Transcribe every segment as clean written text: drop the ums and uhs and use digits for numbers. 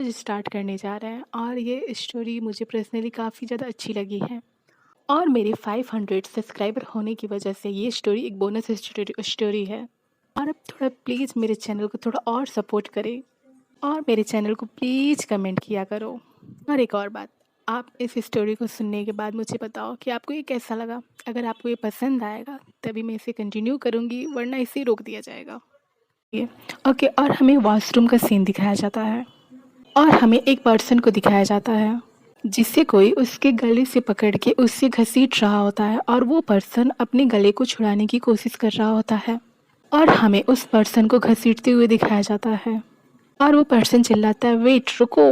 Start करने जा रहे हैं और ये स्टोरी मुझे पर्सनली काफ़ी ज़्यादा अच्छी लगी है और मेरे 500 सब्सक्राइबर होने की वजह से ये स्टोरी एक बोनस स्टोरी है। और अब थोड़ा प्लीज़ मेरे चैनल को थोड़ा और सपोर्ट करें और मेरे चैनल को प्लीज़ कमेंट किया करो। और एक और बात, आप इस स्टोरी को सुनने के बाद मुझे बताओ कि आपको ये कैसा लगा। अगर आपको ये पसंद आएगा तभी मैं इसे कंटिन्यू करूँगी, वरना इसे रोक दिया जाएगा। ये ओके। और हमें वॉशरूम का सीन दिखाया जाता है और हमें एक पर्सन को दिखाया जाता है जिसे कोई उसके गले से पकड़ के उससे घसीट रहा होता है और वो पर्सन अपने गले को छुड़ाने की कोशिश कर रहा होता है और हमें उस पर्सन को घसीटते हुए दिखाया जाता है और वो पर्सन चिल्लाता है, वेट, रुको।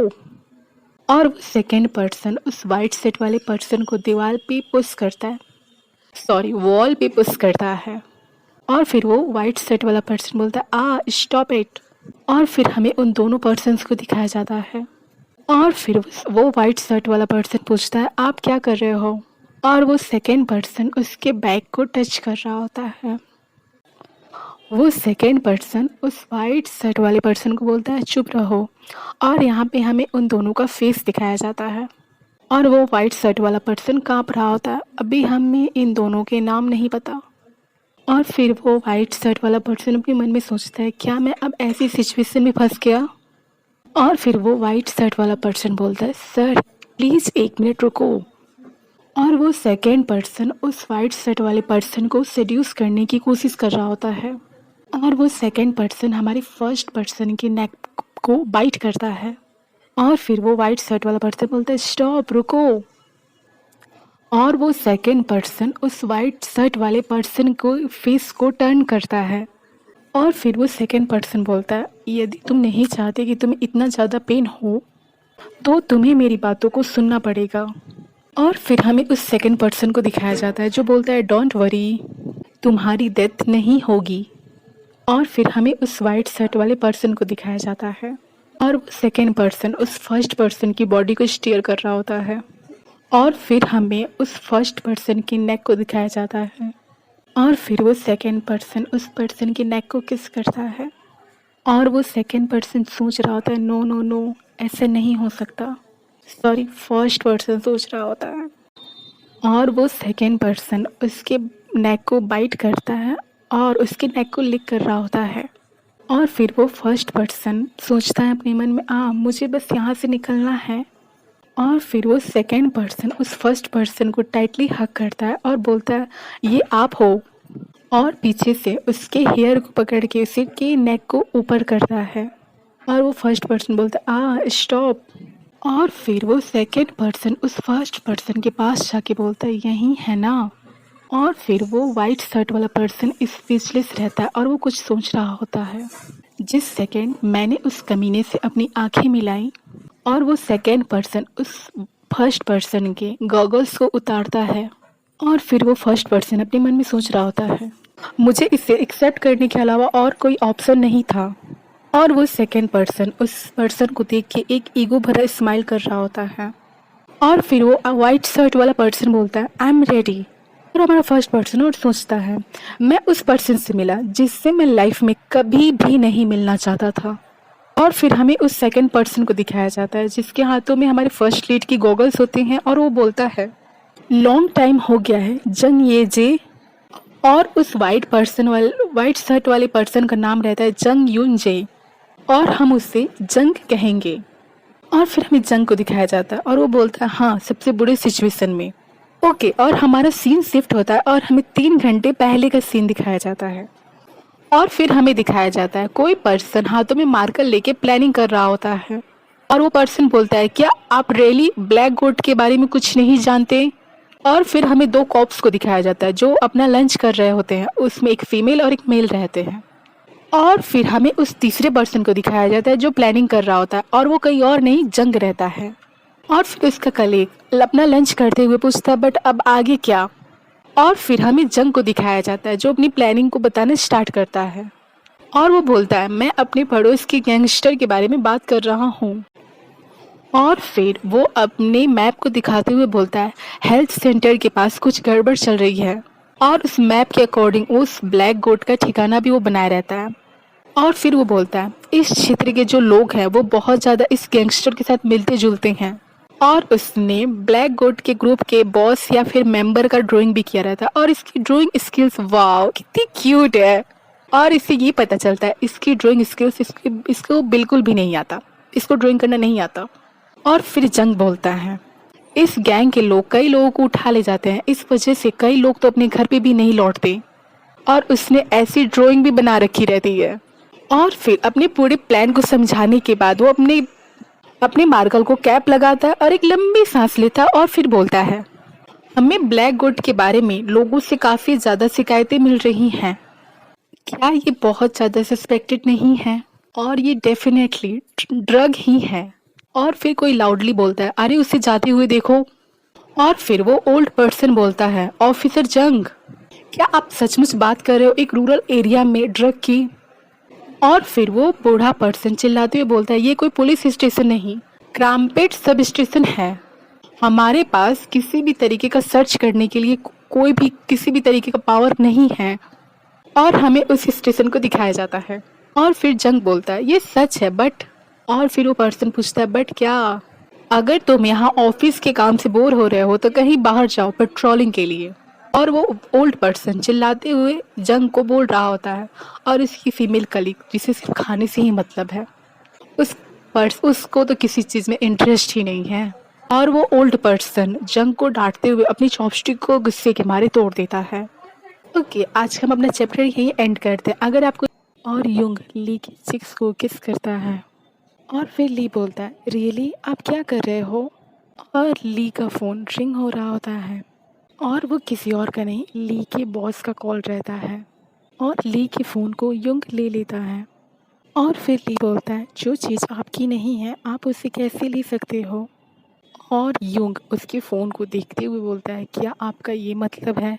और वो सेकेंड पर्सन उस वाइट सेट वाले पर्सन को दीवार पे पुश करता है, सॉरी वॉल पे पुश करता है। और फिर वो वाइट सेट वाला पर्सन बोलता है, स्टॉप इट। और फिर हमें उन दोनों पर्सन्स को दिखाया जाता है और फिर वो वाइट शर्ट वाला पर्सन पूछता है, आप क्या कर रहे हो। और वो सेकेंड पर्सन उसके बैग को टच कर रहा होता है। वो सेकेंड पर्सन उस वाइट शर्ट वाले पर्सन को बोलता है, चुप रहो। और यहाँ पे हमें उन दोनों का फेस दिखाया जाता है और वो वाइट शर्ट वाला पर्सन काँप रहा होता है। अभी हमें इन दोनों के नाम नहीं पता। और फिर वो वाइट शर्ट वाला पर्सन अपने मन में सोचता है, क्या मैं अब ऐसी सिचुएशन में फंस गया। और फिर वो वाइट शर्ट वाला पर्सन बोलता है, सर प्लीज़ 1 मिनट रुको। और वो सेकेंड पर्सन उस वाइट शर्ट वाले पर्सन को सेड्यूस करने की कोशिश कर रहा होता है और वो सेकेंड पर्सन हमारे फर्स्ट पर्सन के नेक को बाइट करता है। और फिर वो वाइट शर्ट वाला पर्सन बोलता है, स्टॉप, रुको। और वो सेकेंड पर्सन उस वाइट शर्ट वाले पर्सन को फेस को टर्न करता है और फिर वो सेकेंड पर्सन बोलता है, यदि तुम नहीं चाहते कि तुम्हें इतना ज़्यादा पेन हो तो तुम्हें मेरी बातों को सुनना पड़ेगा। और फिर हमें उस सेकेंड पर्सन को दिखाया जाता है जो बोलता है, डोंट वरी, तुम्हारी डेथ नहीं होगी। और फिर हमें उस वाइट शर्ट वाले पर्सन को दिखाया जाता है और वो सेकेंड पर्सन उस फर्स्ट पर्सन की बॉडी को स्टीयर कर रहा होता है। और फिर हमें उस फर्स्ट पर्सन की नेक को दिखाया जाता है और फिर वो सेकेंड पर्सन उस पर्सन की नेक को किस करता है और वो सेकेंड पर्सन सोच रहा होता है, नो नो नो, ऐसे नहीं हो सकता। सॉरी, फर्स्ट पर्सन सोच रहा होता है और वो सेकेंड पर्सन उसके नेक को बाइट करता है और उसके नेक को लिक कर रहा होता है। और फिर वो फर्स्ट पर्सन सोचता है अपने मन में, मुझे बस यहाँ से निकलना है। और फिर वो सेकेंड पर्सन उस फर्स्ट पर्सन को टाइटली हग करता है और बोलता है, ये आप हो। और पीछे से उसके हेयर को पकड़ के उसी के नेक को ऊपर करता है और वो फर्स्ट पर्सन बोलता है, स्टॉप। और फिर वो सेकेंड पर्सन उस फर्स्ट पर्सन के पास जाके बोलता है, यही है ना। और फिर वो वाइट शर्ट वाला पर्सन स्पीचलेस रहता है और वो कुछ सोच रहा होता है। जिस सेकेंड मैंने उस कमीने से अपनी आंखें मिलाई और वो सेकेंड पर्सन उस फर्स्ट पर्सन के गॉगल्स को उतारता है और फिर वो फर्स्ट पर्सन अपने मन में सोच रहा होता है, मुझे इसे एक्सेप्ट करने के अलावा और कोई ऑप्शन नहीं था। और वो सेकेंड पर्सन उस पर्सन को देख के एक ईगो भरा स्माइल कर रहा होता है। और फिर वो वाइट शर्ट वाला पर्सन बोलता है, आई एम रेडी। और हमारा फर्स्ट पर्सन और सोचता है, मैं उस पर्सन से मिला जिससे मैं लाइफ में कभी भी नहीं मिलना चाहता था। और फिर हमें उस सेकेंड पर्सन को दिखाया जाता है जिसके हाथों में हमारे फर्स्ट लीड की गॉगल्स होते हैं और वो बोलता है, लॉन्ग टाइम हो गया है जंग ये जे। और उस वाइट शर्ट वाले पर्सन का नाम रहता है जंग यून जे और हम उससे जंग कहेंगे। और फिर हमें जंग को दिखाया जाता है और वो बोलता है, हाँ, सबसे बुरे सिचुएशन में। ओके। और हमारा सीन शिफ्ट होता है और हमें 3 घंटे पहले का सीन दिखाया जाता है और फिर हमें दिखाया जाता है कोई पर्सन हाथों में मार्कर लेके प्लानिंग कर रहा होता है और वो पर्सन बोलता है, क्या आप रियली ब्लैक गोट के बारे में कुछ नहीं जानते। और फिर हमें 2 कॉप्स को दिखाया जाता है जो अपना लंच कर रहे होते हैं, उसमें एक फीमेल और एक मेल रहते हैं। और फिर हमें उस तीसरे पर्सन को दिखाया जाता है जो प्लानिंग कर रहा होता है और वो कहीं और नहीं, जंग रहता है। और फिर उसका कलीग अपना लंच करते हुए पूछता है, बट अब आगे क्या। और फिर हमें जंग को दिखाया जाता है जो अपनी प्लानिंग को बताना स्टार्ट करता है और वो बोलता है, मैं अपने पड़ोस के गैंगस्टर के बारे में बात कर रहा हूँ। और फिर वो अपने मैप को दिखाते हुए बोलता है, हेल्थ सेंटर के पास कुछ गड़बड़ चल रही है। और उस मैप के अकॉर्डिंग उस ब्लैक गोट का ठिकाना भी वो बनाए रहता है। और फिर वो बोलता है इस क्षेत्र के जो लोग हैं वो बहुत ज़्यादा इस गैंगस्टर के साथ मिलते जुलते हैं और उसने ब्लैक गोट के ग्रुप के बॉस या फिर मेंबर का ड्राइंग भी किया रहता है और इसकी ड्राइंग स्किल्स वाओ कितनी क्यूट है। और इससे ये पता चलता है इसकी ड्राइंग स्किल्स इसको बिल्कुल भी नहीं आता, इसको ड्राइंग करना नहीं आता। और फिर जंग बोलता है इस गैंग के लोग कई लोगों को उठा ले जाते हैं, इस वजह से कई लोग तो अपने घर पे भी नहीं लौटते और उसने ऐसी ड्राइंग भी बना रखी रहती है। और फिर अपने पूरे प्लान को समझाने के बाद वो अपने अपने मार्कल को कैप लगाता है और एक लंबी सांस लेता है और फिर बोलता है हमें ब्लैक गोट के बारे में लोगों से काफ़ी ज़्यादा शिकायतें मिल रही हैं। क्या ये बहुत ज़्यादा सस्पेक्टेड नहीं है? और ये डेफिनेटली ड्रग ही है। और फिर कोई लाउडली बोलता है अरे उसे जाते हुए देखो। और फिर वो ओल्ड पर्सन बोलता है ऑफिसर जंग, क्या आप सचमुच बात कर रहे हो एक रूरल एरिया में ड्रग की? और फिर वो बूढ़ा पर्सन चिल्लाते हुए बोलता है ये कोई पुलिस स्टेशन नहीं, क्रामपेट सब स्टेशन है। हमारे पास किसी भी तरीके का सर्च करने के लिए कोई भी किसी भी तरीके का पावर नहीं है। और हमें उस स्टेशन को दिखाया जाता है। और फिर जंग बोलता है ये सच है बट। और फिर वो पर्सन पूछता है बट क्या? अगर तुम यहाँ ऑफिस के काम से बोर हो रहे हो तो कहीं बाहर जाओ पेट्रोलिंग के लिए। और वो ओल्ड पर्सन चिल्लाते हुए जंग को बोल रहा होता है और उसकी फीमेल कलीग जिसे सिर्फ खाने से ही मतलब है उसको तो किसी चीज़ में इंटरेस्ट ही नहीं है। और वो ओल्ड पर्सन जंग को डांटते हुए अपनी चॉपस्टिक को गुस्से के मारे तोड़ देता है। ओके, आज हम अपना चैप्टर यहीं एंड करते हैं। अगर आपको और युंग ली की चिक्स को किस करता है और फिर ली बोलता है रियली आप क्या कर रहे हो? और ली का फ़ोन रिंग हो रहा होता है और वो किसी और का नहीं ली के बॉस का कॉल रहता है और ली के फ़ोन को युंग ले लेता है। और फिर ली बोलता है जो चीज़ आपकी नहीं है आप उसे कैसे ले सकते हो? और युंग उसके फ़ोन को देखते हुए बोलता है क्या आपका ये मतलब है?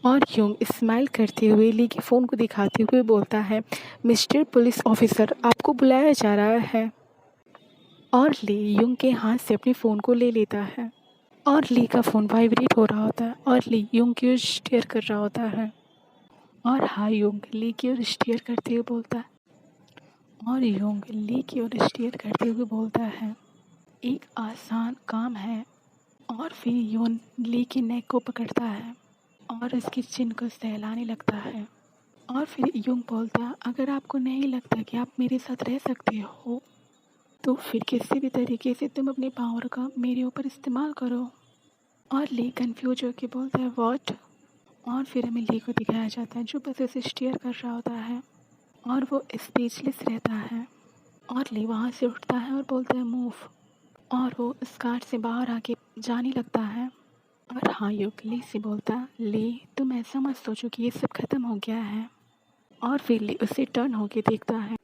और युंग स्माइल करते हुए ली के फ़ोन को दिखाते हुए बोलता है मिस्टर पुलिस ऑफिसर आपको बुलाया जा रहा है। और ली युंग के हाथ से अपने फ़ोन को ले लेता है और ली का फ़ोन वाइब्रेट हो रहा होता है और ली युंग की ओर स्टेयर कर रहा होता है। और हाँ युंग ली की ओर स्टेयर करते हुए बोलता है और युंग ली की ओर स्टेयर करते हुए बोलता है एक आसान काम है। और फिर युन ली की नेक को पकड़ता है और उसकी चिन को सहलाने लगता है। और फिर युंग बोलता है अगर आपको नहीं लगता कि आप मेरे साथ रह सकते हो तो फिर किसी भी तरीके से तुम अपने पावर का मेरे ऊपर इस्तेमाल करो। और ली कंफ्यूज होकर बोलता है व्हाट? और फिर हमें ली को दिखाया जाता है जो बस उसे स्टेयर कर रहा होता है और वो स्पीचलेस रहता है। और ली वहाँ से उठता है और बोलता है मूव। और वो उस कार से बाहर आके जाने लगता है। और हाँ युग ली से बोलता है ली तुम ऐसा मत सोचो कि ये सब ख़त्म हो गया है। और फिर ली उसे टर्न होके देखता है।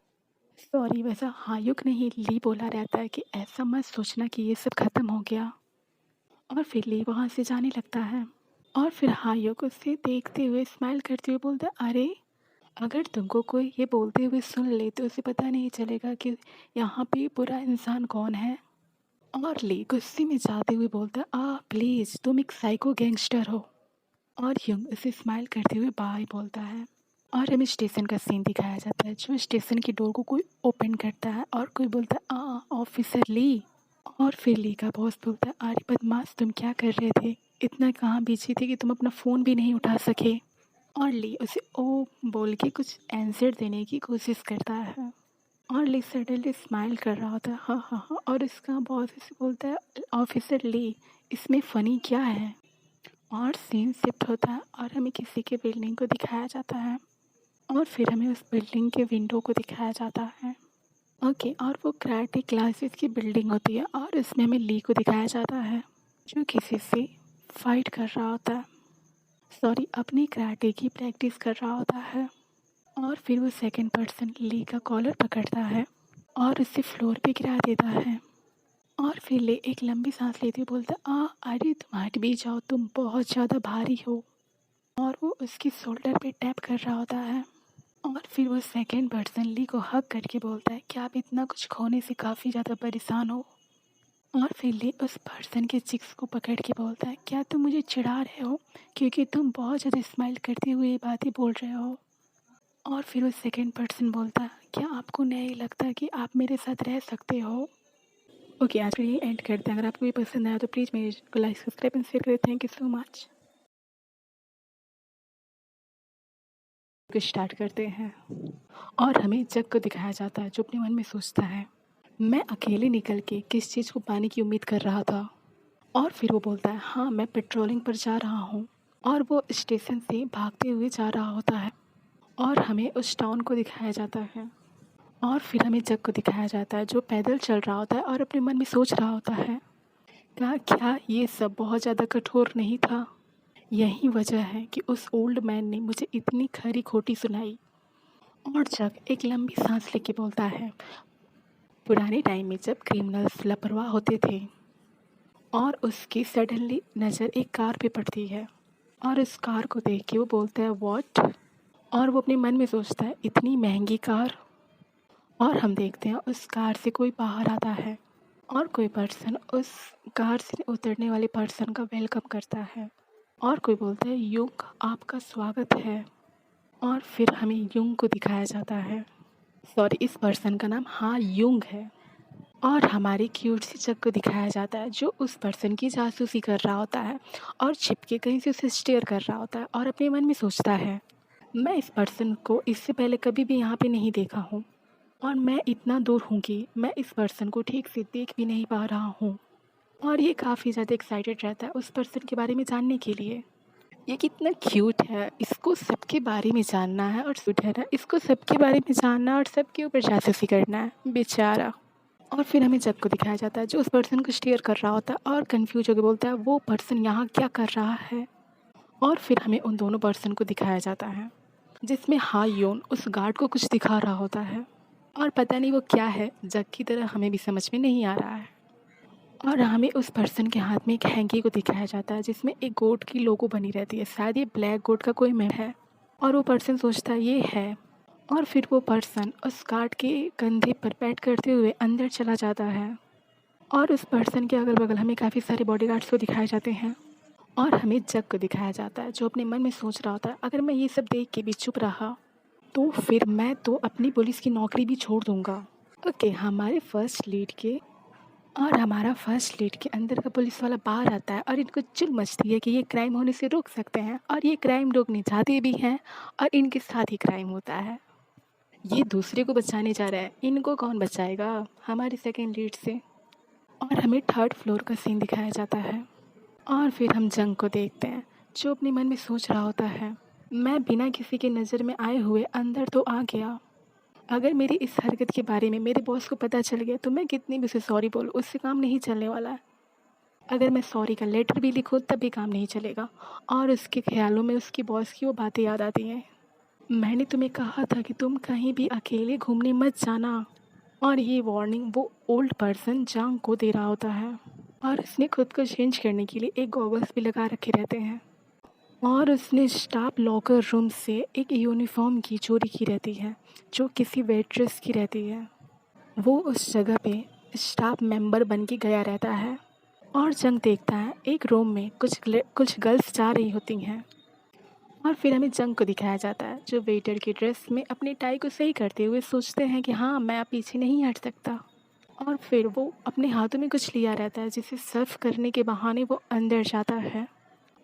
सॉरी वैसा हायुक नहीं ली बोला रहता है कि ऐसा मत सोचना कि ये सब ख़त्म हो गया। और फिर ली वहाँ से जाने लगता है। और फिर हायुक उसे देखते हुए स्माइल करते हुए बोलता है अरे अगर तुमको कोई ये बोलते हुए सुन ले तो उसे पता नहीं चलेगा कि यहाँ पे बुरा इंसान कौन है। और ली गुस्से में जाते हुए बोलता है प्लीज़ तुम एक साइको गैंगस्टर हो। और युंग उसे स्माइल करते हुए बाय बोलता है। और हमें स्टेशन का सीन दिखाया जाता है जो स्टेशन की डोर को कोई ओपन करता है और कोई बोलता है ऑफिसर ली। और फिर ली का बॉस बोलता है अरे बदमाश तुम क्या कर रहे थे, इतना कहाँ बिजी थे कि तुम अपना फ़ोन भी नहीं उठा सके। और ली उसे ओ बोल के कुछ आंसर देने की कोशिश करता है। और ली सडनली स्माइल कर रहा होता है हाँ हाँ हाँ। और इसका बॉस इसे बोलता है ऑफिसर ली इसमें फ़नी क्या है? और सीन शिफ्ट होता है और हमें किसी के बिल्डिंग को दिखाया जाता है और फिर हमें उस बिल्डिंग के विंडो को दिखाया जाता है। ओके, और वो कराटे क्लासेस की बिल्डिंग होती है और इसमें हमें ली को दिखाया जाता है जो किसी से फाइट कर रहा होता है, सॉरी अपनी कराटे की प्रैक्टिस कर रहा होता है। और फिर वो सेकंड पर्सन ली का कॉलर पकड़ता है और उसे फ्लोर पे गिरा देता है। और फिर ले एक लंबी सांस लेते हुए बोलता अरे तुम हट भी जाओ तुम बहुत ज़्यादा भारी हो। और वो उसकी शोल्डर पे टैप कर रहा होता है। और फिर वो सेकंड पर्सन ली को हग करके बोलता है क्या आप इतना कुछ खोने से काफ़ी ज़्यादा परेशान हो? और फिर ली उस पर्सन के चिक्स को पकड़ के बोलता है क्या तुम मुझे चिढ़ा रहे हो क्योंकि तुम बहुत ज़्यादा स्माइल करते हुए ये बातें बोल रहे हो? और फिर वो सेकंड पर्सन बोलता है, क्या आपको नहीं लगता कि आप मेरे साथ रह सकते हो? ओके, आज के लिए एंड करते हैं। अगर आपको ये पसंद आया तो प्लीज़ मेरे को लाइक, सब्सक्राइब एंड शेयर करें। Thank you so much. Start करते हैं और हमें जग को दिखाया जाता है जो अपने मन में सोचता है, मैं अकेले निकल के किस चीज़ को पाने की उम्मीद कर रहा था। और फिर वो बोलता है, हाँ मैं पेट्रोलिंग पर जा रहा हूँ। और वो स्टेशन से भागते हुए जा रहा होता है और हमें उस टाउन को दिखाया जाता है। और फिर हमें जग को दिखाया जाता है जो पैदल चल रहा होता है और अपने मन में सोच रहा होता है, क्या क्या ये सब बहुत ज़्यादा कठोर नहीं था? यही वजह है कि उस ओल्ड मैन ने मुझे इतनी खरी खोटी सुनाई। और जग एक लंबी सांस लेके बोलता है, पुराने टाइम में जब क्रिमिनल्स लापरवाह होते थे और उसकी सडनली नज़र एक कार पे पड़ती है और उस कार को देख के वो बोलता है व्हाट। और वो अपने मन में सोचता है इतनी महंगी कार। और हम देखते हैं उस कार से कोई बाहर आता है और कोई पर्सन उस कार से उतरने वाले पर्सन का वेलकम करता है और कोई बोलता है युंग आपका स्वागत है। और फिर हमें युंग को दिखाया जाता है, सॉरी इस पर्सन का नाम हाँ युंग है। और हमारी क्यूट सी जग को दिखाया जाता है जो उस पर्सन की जासूसी कर रहा होता है और छिप के कहीं से उसे स्टेयर कर रहा होता है और अपने मन में सोचता है, मैं इस पर्सन को इससे पहले कभी भी यहाँ पे नहीं देखा हूँ और मैं इतना दूर हूँ कि मैं इस पर्सन को ठीक से देख भी नहीं पा रहा हूँ। और ये काफ़ी ज़्यादा एक्साइटेड रहता है उस पर्सन के बारे में जानने के लिए। ये कितना क्यूट है, इसको सबके बारे में जानना है और सूट है ना, इसको सबके बारे में जानना और सबके ऊपर जासूसी करना है बेचारा। और फिर हमें जग को दिखाया जाता है जो उस पर्सन को स्टेयर कर रहा होता है और कंफ्यूज होकर बोलता है वो पर्सन यहाँ क्या कर रहा है। और फिर हमें उन दोनों पर्सन को दिखाया जाता है जिसमें हा योन उस गार्ड को कुछ दिखा रहा होता है और पता नहीं वो क्या है, जग की तरह हमें भी समझ में नहीं आ रहा है। और हमें उस पर्सन के हाथ में एक हैंकी को दिखाया जाता है जिसमें एक गोट की लोगो बनी रहती है, शायद ये ब्लैक गोट का कोई मेम है। और वो पर्सन सोचता है ये है। और फिर वो पर्सन उस गार्ड के कंधे पर पैट करते हुए अंदर चला जाता है। और उस पर्सन के अगल बगल हमें काफ़ी सारे बॉडीगार्ड्स को दिखाए जाते हैं और हमें जग को दिखाया जाता है जो अपने मन में सोच रहा होता है, अगर मैं ये सब देख के भी चुप रहा तो फिर मैं तो अपनी पुलिस की नौकरी भी छोड़ दूंगा। ओके, हमारा फर्स्ट लीड के अंदर का पुलिस वाला बाहर आता है और इनको चुल मचती है कि ये क्राइम होने से रोक सकते हैं और ये क्राइम रोकने जाते भी हैं और इनके साथ ही क्राइम होता है। ये दूसरे को बचाने जा रहा है, इनको कौन बचाएगा हमारी सेकेंड लीड से। और हमें थर्ड फ्लोर का सीन दिखाया जाता है और फिर हम जंग को देखते हैं जो अपने मन में सोच रहा होता है, मैं बिना किसी के नज़र में आए हुए अंदर तो आ गया, अगर मेरी इस हरकत के बारे में मेरे बॉस को पता चल गया तो मैं कितनी भी उसे सॉरी बोलूँ उससे काम नहीं चलने वाला है। अगर मैं सॉरी का लेटर भी लिखूँ तब भी काम नहीं चलेगा। और उसके ख्यालों में उसकी बॉस की वो बातें याद आती हैं, मैंने तुम्हें कहा था कि तुम कहीं भी अकेले घूमने मत जाना। और ये वार्निंग वो ओल्ड पर्सन जांग को दे रहा होता है और उसने खुद को चेंज करने के लिए एक गॉगल्स भी लगा रखे रहते हैं। और उसने स्टाफ लॉकर रूम से एक यूनिफॉर्म की चोरी की रहती है जो किसी वेट्रेस की रहती है। वो उस जगह पे स्टाफ मेंबर बन के गया रहता है और जंग देखता है एक रूम में कुछ गर्ल्स जा रही होती हैं। और फिर हमें जंग को दिखाया जाता है जो वेटर की ड्रेस में अपनी टाई को सही करते हुए सोचते हैं कि हाँ मैं अब पीछे नहीं हट सकता। और फिर वो अपने हाथों में कुछ लिया रहता है जिसे सर्व करने के बहाने वो अंदर जाता है।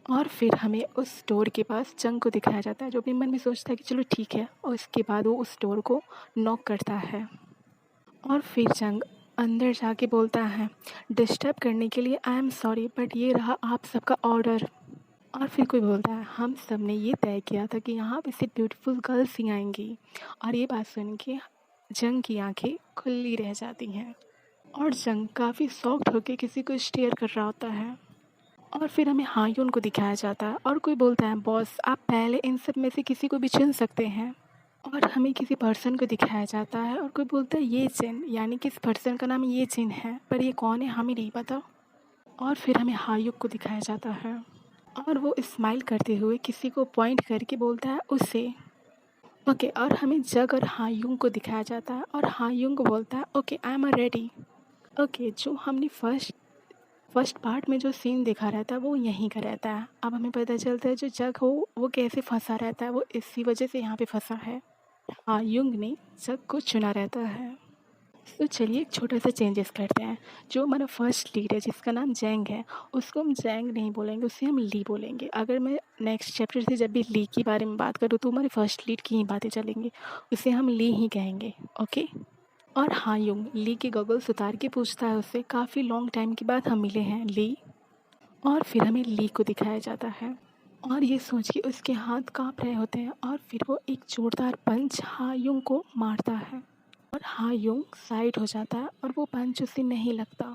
और फिर हमें उस डोर के पास जंग को दिखाया जाता है जो अपने मन में सोचता है कि चलो ठीक है, और उसके बाद वो उस डोर को नॉक करता है। और फिर जंग अंदर जाके बोलता है, डिस्टर्ब करने के लिए आई एम सॉरी बट ये रहा आप सबका ऑर्डर। और फिर कोई बोलता है, हम सब ने ये तय किया था कि यहाँ पे सिर्फ ब्यूटीफुल गर्ल्स ही आएंगी। और ये बात सुन के जंग की आंखें खुली रह जाती हैं और जंग काफ़ी शॉक्ड होकर किसी को स्टेयर कर रहा होता है। और फिर हमें हायून को दिखाया जाता है और कोई बोलता है, बॉस आप पहले इन सब में से किसी को भी चुन सकते हैं। और हमें किसी पर्सन को दिखाया जाता है और कोई बोलता है ये जिन, यानी कि इस पर्सन का नाम ये जिन है पर ये कौन है हमें नहीं पता। और फिर हमें हायुक को दिखाया जाता है और वो स्माइल करते हुए किसी को पॉइंट करके बोलता है उसे। ओके, और हमें जग और हायुंग को दिखाया जाता है और हायुंग बोलता है okay I am ready. Okay, जो हमने फर्स्ट पार्ट में जो सीन देखा रहता है वो यहीं का रहता है। अब हमें पता चलता है जो जग हो वो कैसे फंसा रहता है, वो इसी वजह से यहाँ पे फंसा है। हाँ, युंग ने सब कुछ चुना रहता है। तो चलिए एक छोटा-सा चेंजेस करते हैं। जो हमारा फर्स्ट लीड है जिसका नाम ज़ैंग है, उसको हम ज़ैंग नहीं बोलेंगे, उसे हम ली बोलेंगे। अगर मैं नेक्स्ट चैप्टर से जब भी ली के बारे में बात करूँ तो हमारे फर्स्ट लीड की ही बातें चलेंगी, उसे हम ली ही कहेंगे, ओके? और हाँ युंग ली के गॉगल्स उतार के पूछता है उससे, काफ़ी लॉन्ग टाइम के बाद हम मिले हैं ली। और फिर हमें ली को दिखाया जाता है और ये सोच के उसके हाथ काँप रहे होते हैं और फिर वो एक जोरदार पंच हा युंग को मारता है और हा युंग साइड हो जाता है और वो पंच उसे नहीं लगता।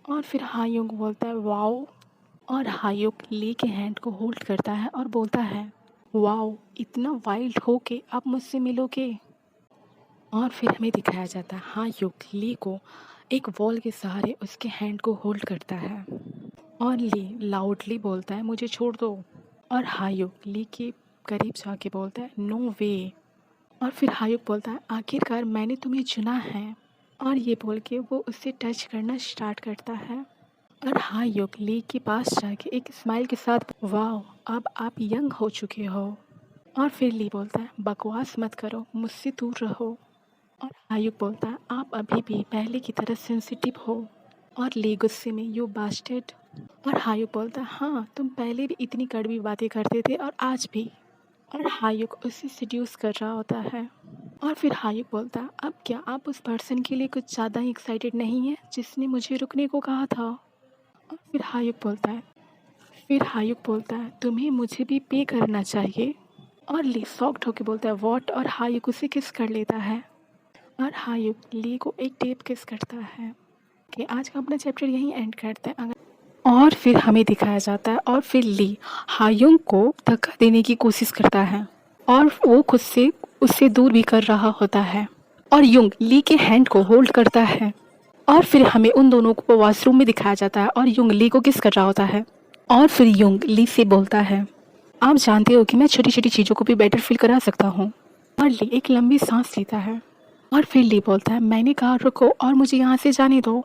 और फिर हा युंग बोलता है वाओ। और हा युंग ली के हैंड को होल्ड करता है और बोलता है वाओ, इतना वाइल्ड हो के आप मुझसे मिलोगे। और फिर हमें दिखाया जाता है हा युंग ली को एक वॉल के सहारे उसके हैंड को होल्ड करता है और ली लाउडली बोलता है मुझे छोड़ दो। और हायुक ली के करीब जाके बोलता है नो वे। और फिर हायुक बोलता है आखिरकार मैंने तुम्हें चुना है। और ये बोल के वो उससे टच करना स्टार्ट करता है और हायुक ली के पास जाके एक स्माइल के साथ वाह, अब आप यंग हो चुके हो। और फिर ली बोलता है बकवास मत करो, मुझसे दूर रहो। और हायुक बोलता है आप अभी भी पहले की तरह सेंसिटिव हो। और ली गुस्से में यू बास्टर्ड। और हायुक बोलता है हाँ, तुम पहले भी इतनी कड़वी बातें करते थे और आज भी। और हायुक उसे सिड्यूस कर रहा होता है। और फिर हायुक बोलता है अब क्या आप उस पर्सन के लिए कुछ ज़्यादा ही एक्साइटेड नहीं है जिसने मुझे रुकने को कहा था। और फिर हायुक बोलता है तुम्हें मुझे भी पे करना चाहिए। और ली शॉक्ड होकर बोलता है वॉट। और हायुक उसे किस कर लेता है और हायुक ली को एक टेप किस करता है। कि आज का अपना चैप्टर यहीं एंड करते हैं। अगर और फिर हमें दिखाया जाता है और फिर ली हायुंग को धक्का देने की कोशिश करता है और वो खुद से उससे दूर भी कर रहा होता है और युंग ली के हैंड को होल्ड करता है। और फिर हमें उन दोनों को वॉशरूम में दिखाया जाता है और युंग ली को किस कर रहा होता है। और फिर युंग ली से बोलता है आप जानते हो कि मैं छोटी छोटी चीज़ों को भी बेटर फील करा सकता हूँ। और ली एक लंबी सांस लेता है और फिर ली बोलता है मैंने कहा रुको और मुझे यहाँ से जाने दो।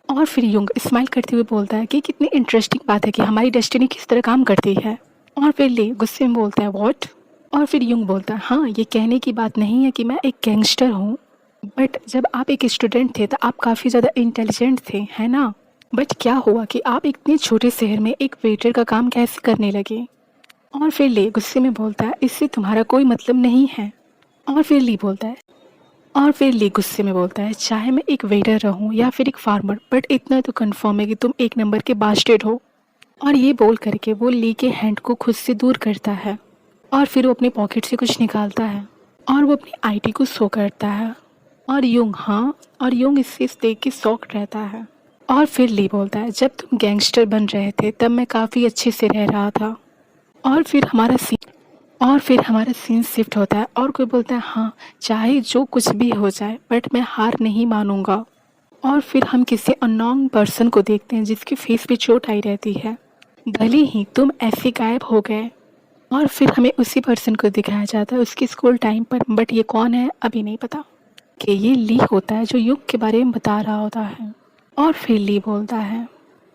और फिर युंग स्माइल करते हुए बोलता है कि कितनी इंटरेस्टिंग बात है कि हमारी डेस्टिनी किस तरह काम करती है। और फिर ली गुस्से में बोलता है व्हाट। और फिर युंग बोलता है हाँ, ये कहने की बात नहीं है कि मैं एक गैंगस्टर हूँ, बट जब आप एक स्टूडेंट थे तो आप काफ़ी ज़्यादा इंटेलिजेंट थे, है ना। बट क्या हुआ कि आप इतने छोटे शहर में एक वेटर का काम कैसे करने लगे। और फिर ली गुस्से में बोलता है इससे तुम्हारा कोई मतलब नहीं है। और फिर ली गुस्से में बोलता है चाहे मैं एक वेटर रहूं या फिर एक फार्मर, बट इतना तो कंफर्म है कि तुम एक नंबर के बास्टेड हो। और ये बोल करके वो ली के हैंड को खुद से दूर करता है और फिर वो अपने पॉकेट से कुछ निकालता है और वो अपनी आईडी को शो करता है। और युंग इससे देख के शॉक्ड रहता है। और फिर ली बोलता है जब तुम गैंगस्टर बन रहे थे तब मैं काफ़ी अच्छे से रह रहा था। और फिर हमारा सीन शिफ्ट होता है और कोई बोलता है हाँ, चाहे जो कुछ भी हो जाए बट मैं हार नहीं मानूंगा। और फिर हम किसी अननोन पर्सन को देखते हैं जिसकी फेस पे चोट आई रहती है, भले ही तुम ऐसे गायब हो गए। और फिर हमें उसी पर्सन को दिखाया जाता है उसकी स्कूल टाइम पर, बट ये कौन है अभी नहीं पता। कि ये ली होता है जो युग के बारे में बता रहा होता है। और फिर ली बोलता है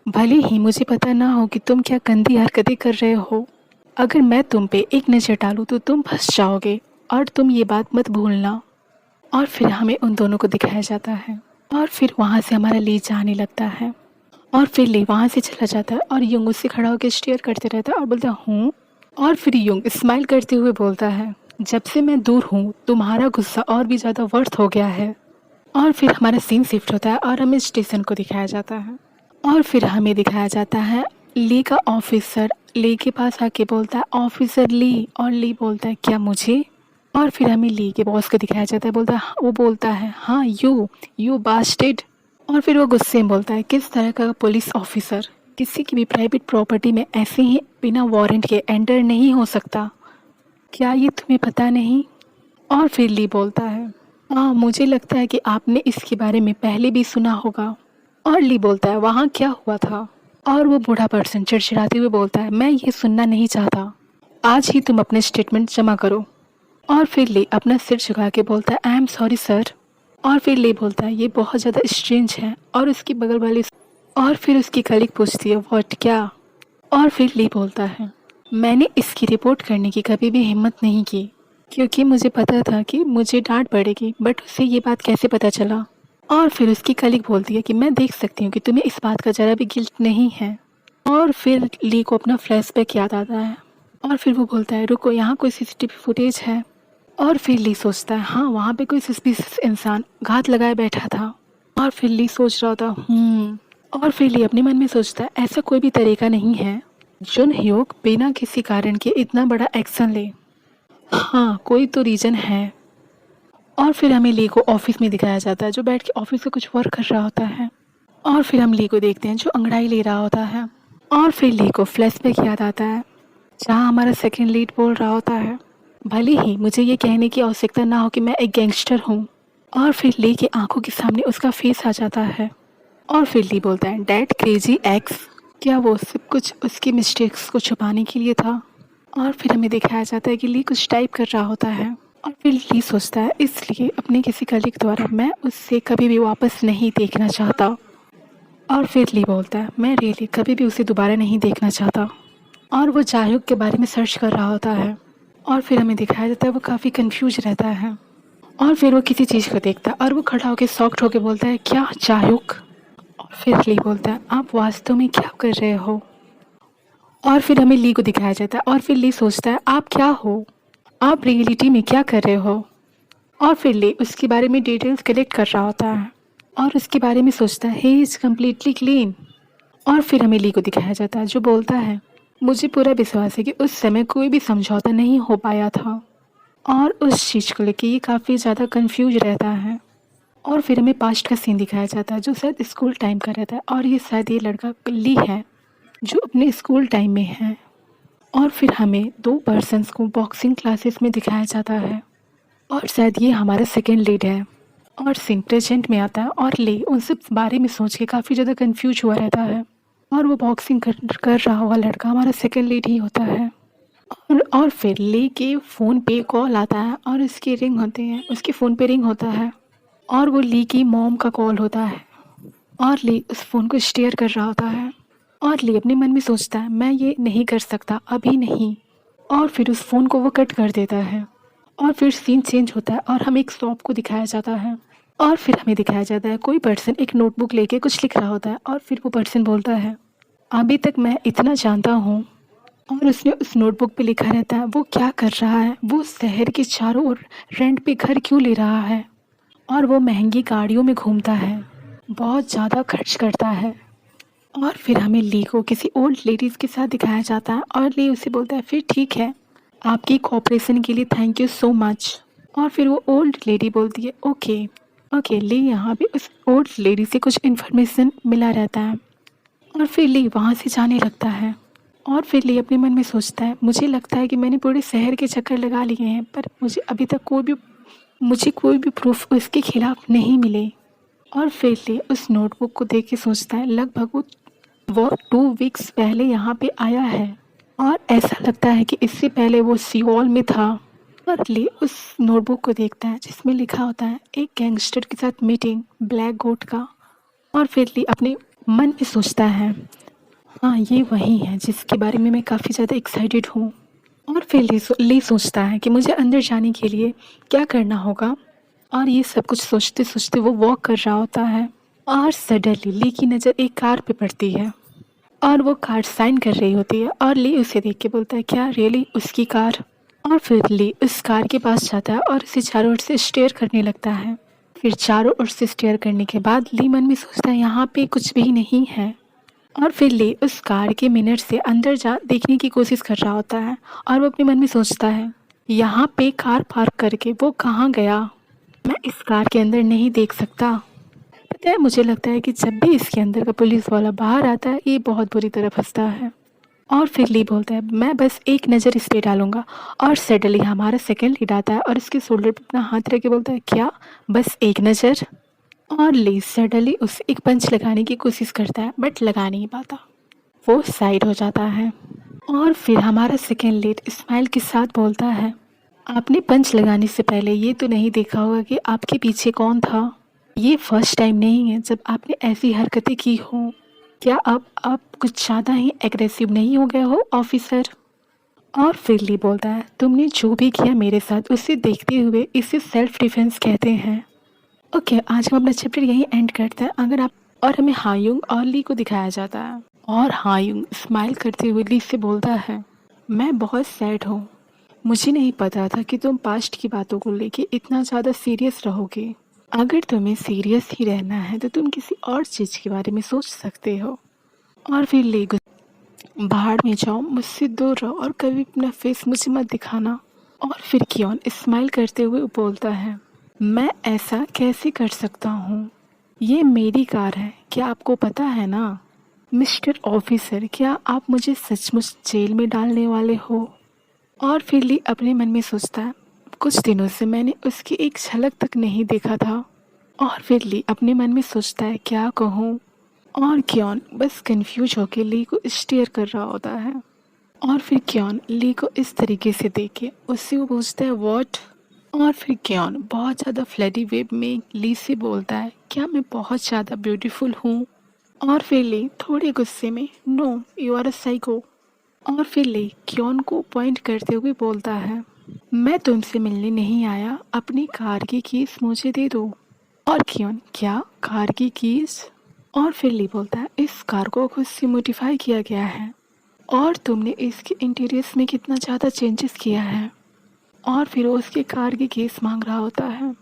भले ही मुझे पता ना हो कि तुम क्या गंदी हरकतें कर रहे हो, अगर मैं तुम पे एक नज़र डालूं तो तुम फंस जाओगे और तुम ये बात मत भूलना। और फिर हमें उन दोनों को दिखाया जाता है और फिर वहाँ से हमारा ली जाने लगता है। और फिर ली वहाँ से चला जाता है और युंग उससे खड़ा होकर स्टेयर करते रहता है और बोलता हूँ। और फिर युंग स्माइल करते हुए बोलता है जब से मैं दूर हूँ तुम्हारा गुस्सा और भी ज़्यादा वर्थ हो गया है। और फिर हमारा सीन शिफ्ट होता है और हमें स्टेशन को दिखाया जाता है और फिर हमें दिखाया जाता है ली का ऑफिसर ली के पास आके बोलता है ऑफिसर ली। और ली बोलता है क्या मुझे। और फिर हमें ली के बॉस को दिखाया जाता है, वो बोलता है हाँ यू बास्टेड। और फिर वो गुस्से में बोलता है किस तरह का पुलिस ऑफिसर किसी की भी प्राइवेट प्रॉपर्टी में ऐसे ही बिना वारंट के एंटर नहीं हो सकता, क्या ये तुम्हें पता नहीं। और फिर ली बोलता है हाँ, मुझे लगता है कि आपने इसके बारे में पहले भी सुना होगा। और ली बोलता है वहाँ क्या हुआ था। और वो बूढ़ा पर्सन चिड़चिड़ाते हुए बोलता है मैं ये सुनना नहीं चाहता, आज ही तुम अपने स्टेटमेंट जमा करो। और फिर ली अपना सिर झुका के बोलता है आई एम सॉरी सर। और फिर ली बोलता है ये बहुत ज़्यादा स्ट्रेंज है। और फिर उसकी कलीग पूछती है व्हाट क्या। और फिर ली बोलता है मैंने इसकी रिपोर्ट करने की कभी भी हिम्मत नहीं की, क्योंकि मुझे पता था कि मुझे डाँट पड़ेगी, बट उसे ये बात कैसे पता चला? और फिर उसकी कलीग बोलती है कि मैं देख सकती हूँ कि तुम्हें इस बात का ज़रा भी गिल्ट नहीं है। और फिर ली को अपना फ्लैशबैक याद आता है और फिर वो बोलता है, रुको, यहाँ कोई सीसीटीवी फुटेज है? और फिर ली सोचता है, हाँ, वहाँ पे कोई सस्पिशियस इंसान घात लगाए बैठा था। और फिर ली सोच रहा था, और फिर ली अपने मन में सोचता है, ऐसा कोई भी तरीका नहीं है जुन ह्योक बिना किसी कारण के इतना बड़ा एक्शन ले। हाँ, कोई तो रीज़न है। और फिर हमें ली को ऑफिस में दिखाया जाता है, जो बैठ के ऑफिस में कुछ वर्क कर रहा होता है। और फिर हम ली को देखते हैं जो अंगड़ाई ले रहा होता है। और फिर ली को फ्लैशबैक याद आता है, जहाँ हमारा सेकंड लीड बोल रहा होता है, भले ही मुझे ये कहने की आवश्यकता ना हो कि मैं एक गैंगस्टर हूँ। और फिर ली की आंखों के सामने उसका फेस आ जाता है। और फिर ली बोलता है, डैड क्रेजी एक्स। क्या वो सब कुछ उसकी मिस्टेक्स को छुपाने के लिए था? और फिर हमें दिखाया जाता है कि ली कुछ टाइप कर रहा होता है। और फिर ली सोचता है, इसलिए अपने किसी कलीग द्वारा मैं उससे कभी भी वापस नहीं देखना चाहता। और फिर ली बोलता है, मैं रियली कभी भी उसे दोबारा नहीं देखना चाहता। और वो जाह्युक के बारे में सर्च कर रहा होता है। और फिर हमें दिखाया जाता है वो काफ़ी कंफ्यूज रहता है। और फिर वो किसी चीज़ को देखता है और वो खड़ा होकर शॉक्ड होकर बोलता है, क्या जाह्युक? और फिर ली बोलता है, आप वास्तव में क्या कर रहे हो? और फिर हमें ली को दिखाया जाता है और फिर ली सोचता है, आप क्या हो? आप रियलिटी में क्या कर रहे हो? और फिर ली उसके बारे में डिटेल्स कलेक्ट कर रहा होता है और उसके बारे में सोचता है, ही इज़ कम्प्लीटली क्लीन। और फिर हमें ली को दिखाया जाता है जो बोलता है, मुझे पूरा विश्वास है कि उस समय कोई भी समझौता नहीं हो पाया था। और उस चीज़ को लेके ये काफ़ी ज़्यादा कंफ्यूज रहता है। और फिर हमें पास्ट का सीन दिखाया जाता है जो शायद स्कूल टाइम का रहता है और ये शायद ये लड़का ली है जो अपने स्कूल टाइम में है। और फिर हमें दो पर्सन्स को बॉक्सिंग क्लासेस में दिखाया जाता है और शायद ये हमारा सेकेंड लीड है। और सीन प्रेजेंट में आता है और ली उन सब बारे में सोच के काफ़ी ज़्यादा कंफ्यूज हुआ रहता है। और वो बॉक्सिंग कर रहा हुआ लड़का हमारा सेकेंड लीड ही होता है। और फिर ली के फ़ोन पे कॉल आता है और उसके रिंग होते हैं, उसके फ़ोन पे रिंग होता है और वो ली की मॉम का कॉल होता है। और ली उस फ़ोन को स्टेयर कर रहा होता है और ली अपने मन में सोचता है, मैं ये नहीं कर सकता, अभी नहीं। और फिर उस फ़ोन को वो कट कर देता है। और फिर सीन चेंज होता है और हमें एक शॉप को दिखाया जाता है। और फिर हमें दिखाया जाता है कोई पर्सन एक नोटबुक लेके कुछ लिख रहा होता है और फिर वो पर्सन बोलता है, अभी तक मैं इतना जानता हूँ। और उसने उस नोटबुक पे लिखा रहता है वो क्या कर रहा है, वो शहर के चारों ओर रेंट पे घर क्यों ले रहा है और वो महंगी गाड़ियों में घूमता है, बहुत ज़्यादा खर्च करता है। और फिर हमें ली को किसी ओल्ड लेडीज़ के साथ दिखाया जाता है और ली उसे बोलता है, फिर ठीक है, आपकी कोऑपरेशन के लिए थैंक यू सो मच। और फिर वो ओल्ड लेडी बोलती है, ओके ओके। ली यहाँ पे उस ओल्ड लेडी से कुछ इन्फॉर्मेशन मिला रहता है और फिर ली वहाँ से जाने लगता है। और फिर ली अपने मन में सोचता है, मुझे लगता है कि मैंने पूरे शहर के चक्कर लगा लिए हैं पर मुझे अभी तक कोई भी प्रूफ उसके खिलाफ नहीं मिले। और फिर ली उस नोटबुक को देख के सोचता है, लगभग वो 2 वीक्स पहले यहाँ पे आया है और ऐसा लगता है कि इससे पहले वो सियोल में था। और ली उस नोटबुक को देखता है जिसमें लिखा होता है एक गैंगस्टर के साथ मीटिंग ब्लैक गोट का। और फिर ली अपने मन में सोचता है, हाँ, ये वही है जिसके बारे में मैं काफ़ी ज़्यादा एक्साइटेड हूँ। और फिर ली सोचता है कि मुझे अंदर जाने के लिए क्या करना होगा। और ये सब कुछ सोचते सोचते वो वॉक कर रहा होता है और सडनली ली की नज़र एक कार पे पड़ती है और वो कार साइन कर रही होती है और ली उसे देख के बोलता है, क्या रियली उसकी कार? और फिर ली उस कार के पास जाता है और उसे चारों ओर से स्टेयर करने लगता है। फिर चारों ओर से स्टेयर करने के बाद ली मन में सोचता है, यहाँ पे कुछ भी नहीं है। और फिर ली उस कार के मिनट से अंदर जा देखने की कोशिश कर रहा होता है और वो अपने मन में सोचता है, यहाँ पे कार पार्क करके वो कहाँ गया? मैं इस कार के अंदर नहीं देख सकता। पता है, मुझे लगता है कि जब भी इसके अंदर का पुलिस वाला बाहर आता है ये बहुत बुरी तरह फंसता है। और फिर ली बोलता है, मैं बस एक नज़र इस पे डालूंगा। और सडनली हमारा सेकंड लीड आता है और उसके शोल्डर पे अपना हाथ रख के बोलता है, क्या बस एक नज़र? और ली सडनली उसे एक पंच लगाने की कोशिश करता है बट लगा नहीं पाता, वो साइड हो जाता है। और फिर हमारा सेकंड लीड स्माइल के साथ बोलता है, आपने पंच लगाने से पहले ये तो नहीं देखा होगा कि आपके पीछे कौन था? ये फर्स्ट टाइम नहीं है जब आपने ऐसी हरकतें की हो। क्या आप कुछ ज़्यादा ही एग्रेसिव नहीं हो गए हो ऑफिसर? और फिर ली बोलता है, तुमने जो भी किया मेरे साथ उसे देखते हुए इसे सेल्फ डिफेंस कहते हैं। ओके, आज हम अपना चैप्टर यहीं एंड करते हैं। अगर आप और हमें हायुंग और ली को दिखाया जाता है और हायुंग स्माइल करते हुए ली से बोलता है, मैं बहुत सैड हूँ। मुझे नहीं पता था कि तुम पास्ट की बातों को लेके इतना ज़्यादा सीरियस रहोगे। अगर तुम्हें सीरियस ही रहना है तो तुम किसी और चीज़ के बारे में सोच सकते हो। और फिर ले बाहर में जाओ, मुझसे दूर रहो और कभी अपना फेस मुझे मत दिखाना। और फिर कियोन स्माइल करते हुए बोलता है, मैं ऐसा कैसे कर सकता हूँ? ये मेरी कार है, क्या आपको पता है ना? मिस्टर ऑफिसर, क्या आप मुझे सचमुच जेल में डालने वाले हो? और फिर ली अपने मन में सोचता है, कुछ दिनों से मैंने उसकी एक झलक तक नहीं देखा था। और फिर ली अपने मन में सोचता है, क्या कहूँ? और क्योन बस कंफ्यूज होकर ली को स्टेयर कर रहा होता है। और फिर क्योन ली को इस तरीके से देखे उससे वो पूछता है, व्हाट? और फिर क्योन बहुत ज़्यादा फ्लडी वेब में ली से बोलता है, क्या मैं बहुत ज़्यादा ब्यूटीफुल हूँ? और फिर ली थोड़े गुस्से में, no you are a psycho. और फिर ली क्योन को पॉइंट करते हुए बोलता है, मैं तुमसे मिलने नहीं आया, अपनी कार की कीज मुझे दे दो। और क्योन, क्या कार की कीज? और फिर ली बोलता है, इस कार को खुद से मॉडिफाई किया गया है और तुमने इसके इंटीरियर्स में कितना ज़्यादा चेंजेस किया है। और फिर वो उसके कार की कीज मांग रहा होता है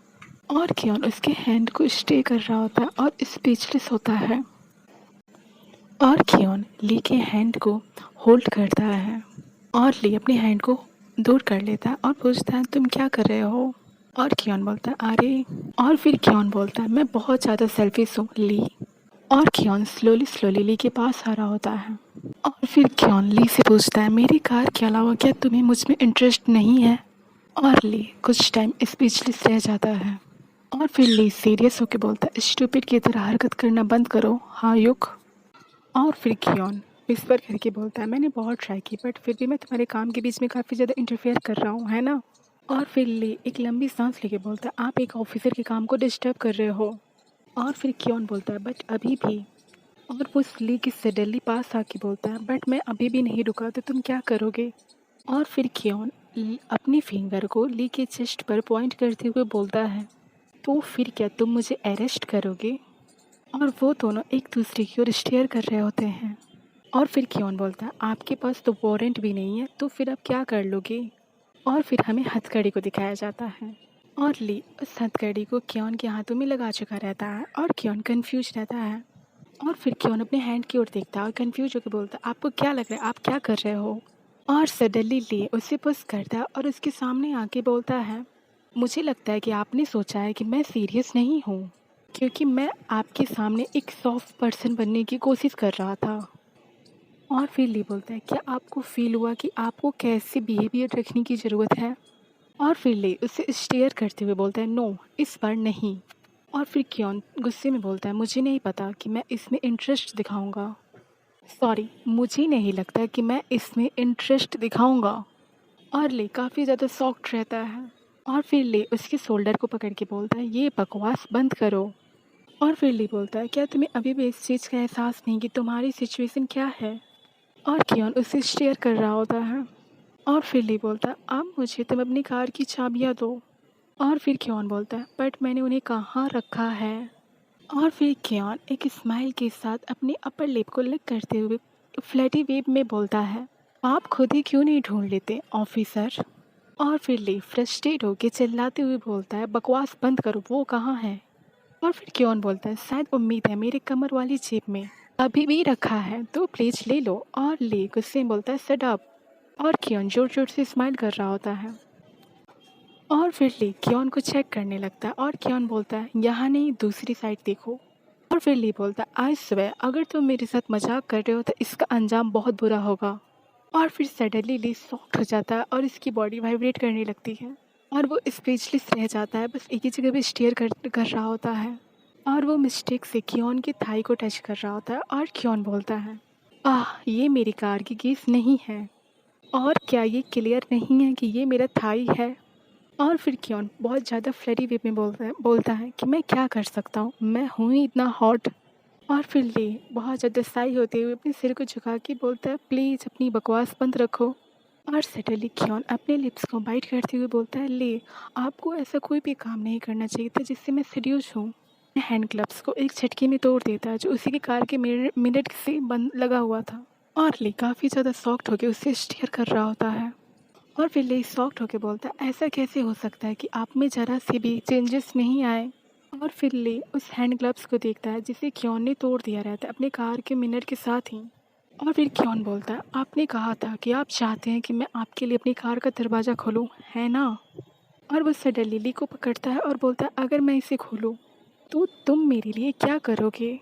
और क्योन उसके हैंड को स्टे कर रहा होता है और स्पीचलेस होता है। और क्योन ली के हैंड को होल्ड करता है और ली अपने हैंड को दूर कर लेता है और पूछता है, तुम क्या कर रहे हो? और क्योन बोलता है, अरे। और फिर क्योन बोलता है, मैं बहुत ज़्यादा सेल्फिश हूँ ली। और क्योन स्लोली स्लोली ली के पास आ रहा होता है और फिर क्योन ली से पूछता है, मेरी कार के अलावा क्या तुम्हें मुझ में इंटरेस्ट नहीं है? और ली कुछ टाइम स्पीचलेस रह जाता है और फिर ली सीरियस होकर बोलता है, स्टूपिड की तरह हरकत करना बंद करो, हाँ युक। और फिर क्योन विस्पर करके बोलता है, मैंने बहुत ट्राई की बट फिर भी मैं तुम्हारे काम के बीच में काफ़ी ज़्यादा इंटरफेयर कर रहा हूँ, है ना? और फिर ली एक लंबी सांस लेके बोलता है, आप एक ऑफिसर के काम को डिस्टर्ब कर रहे हो। और फिर क्योन बोलता है, बट अभी भी। और वो ली की सडनली पास आके बोलता है, बट मैं अभी भी नहीं रुका तो तुम क्या करोगे? और फिर क्योन अपनी फिंगर को ली के चेस्ट पर पॉइंट करते हुए बोलता है, तो फिर क्या तुम मुझे अरेस्ट करोगे? और वो दोनों एक दूसरे की ओर स्टेयर कर रहे होते हैं। और फिर क्योन बोलता है, आपके पास तो वारंट भी नहीं है तो फिर आप क्या कर लोगे? और फिर हमें हथकड़ी को दिखाया जाता है और ली उस हथकड़ी को क्योन के हाथों में लगा चुका रहता है और क्योन कंफ्यूज रहता है। और फिर क्योन अपने हैंड की ओर देखता है और कंफ्यूज होकर बोलता है, आपको क्या लग रहा है, आप क्या कर रहे हो? और सडनली ली उसे पुश करता है और उसके सामने आके बोलता है, मुझे लगता है कि आपने सोचा है कि मैं सीरियस नहीं हूँ क्योंकि मैं आपके सामने एक सॉफ्ट पर्सन बनने की कोशिश कर रहा था। और फिर ली बोलता है, क्या आपको फील हुआ कि आपको कैसे बिहेवियर रखने की ज़रूरत है? और फिर ली उसे स्टेयर करते हुए बोलता है, नो इस बार नहीं। और फिर क्योन गुस्से में बोलता है, मुझे नहीं पता कि मैं इसमें इंटरेस्ट दिखाऊंगा, सॉरी मुझे नहीं लगता कि मैं इसमें इंटरेस्ट दिखाऊंगा। और ली काफ़ी ज़्यादा सॉफ्ट रहता है और फिर ली उसके शोल्डर को पकड़ के बोलता है, ये बकवास बंद करो। और फिर ली बोलता है, क्या तुम्हें अभी भी इस चीज़ का एहसास नहीं कि तुम्हारी सिचुएशन क्या है? और क्योन उसे स्टेयर कर रहा होता है और फिर ली बोलता है, अब मुझे तुम अपनी कार की चाबियाँ दो। और फिर क्योन बोलता है, बट मैंने उन्हें कहाँ रखा है? और फिर क्योन एक स्माइल के साथ अपने अपर लिप को लिक करते हुए फ्लैटी वेब में बोलता है, आप खुद ही क्यों नहीं ढूंढ लेते ऑफिसर? और फिर ली फ्रस्ट्रेट होकर चिल्लाते हुए बोलता है, बकवास बंद करो, वो कहाँ है? और फिर क्योन बोलता है, शायद उम्मीद है मेरे कमर वाली जेब में अभी भी रखा है तो प्लीज ले लो। और ली गुस्से में बोलता है, सेट अप। और क्योन जोर जोर से स्माइल कर रहा होता है और फिर ली क्योन को चेक करने लगता है और क्योन बोलता है, यहाँ नहीं दूसरी साइड देखो। और फिर ली बोलता है, आई स्वेयर अगर तुम मेरे साथ मजाक कर रहे हो तो इसका अंजाम बहुत बुरा होगा। और फिर सडनली ली सॉफ्ट हो जाता है और इसकी बॉडी वाइब्रेट करने लगती है और वो स्पीचलेस रह जाता है, बस एक ही जगह पे स्टेयर कर रहा होता है। और वो मिस्टेक से क्योन की थाई को टच कर रहा होता है और क्योन बोलता है, आह ये मेरी कार की कीज नहीं है। और क्या ये क्लियर नहीं है कि ये मेरा थाई है? और फिर क्योन बहुत ज़्यादा फ्लडी वे में बोलता है कि मैं क्या कर सकता हूँ, मैं हूँ ही इतना हॉट। और फिर ली बहुत ज़्यादा साई होते हुए अपने सिर को झुका के बोलता है, प्लीज़ अपनी बकवास बंद रखो। और सडनली क्योन अपने लिप्स को बाइट करते हुए बोलता है, ले, आपको ऐसा कोई भी काम नहीं करना चाहिए था जिससे मैं सीड्यूस हूँ। हैंड ग्लव्स को एक झटके में तोड़ देता है जो उसी की कार के मिनट से बंद लगा हुआ था। और ली काफ़ी ज़्यादा शॉक्ड होकर उससे स्टेयर कर रहा होता है। और फिर ली शॉक्ड होकर बोलता है, ऐसा कैसे हो सकता है कि आप में ज़रा से भी चेंजेस नहीं आए। और फिर ली उस हैंड ग्लव्स को देखता है जिसे क्योन ने तोड़ दिया रहता है अपने कार के मिनट के साथ ही। और फिर क्योन बोलता है, आपने कहा था कि आप चाहते हैं कि मैं आपके लिए अपनी कार का दरवाज़ा खोलूं, है ना? और वो सडनली ली को पकड़ता है और बोलता है, अगर मैं इसे खोलूं तो तुम मेरे लिए क्या करोगे?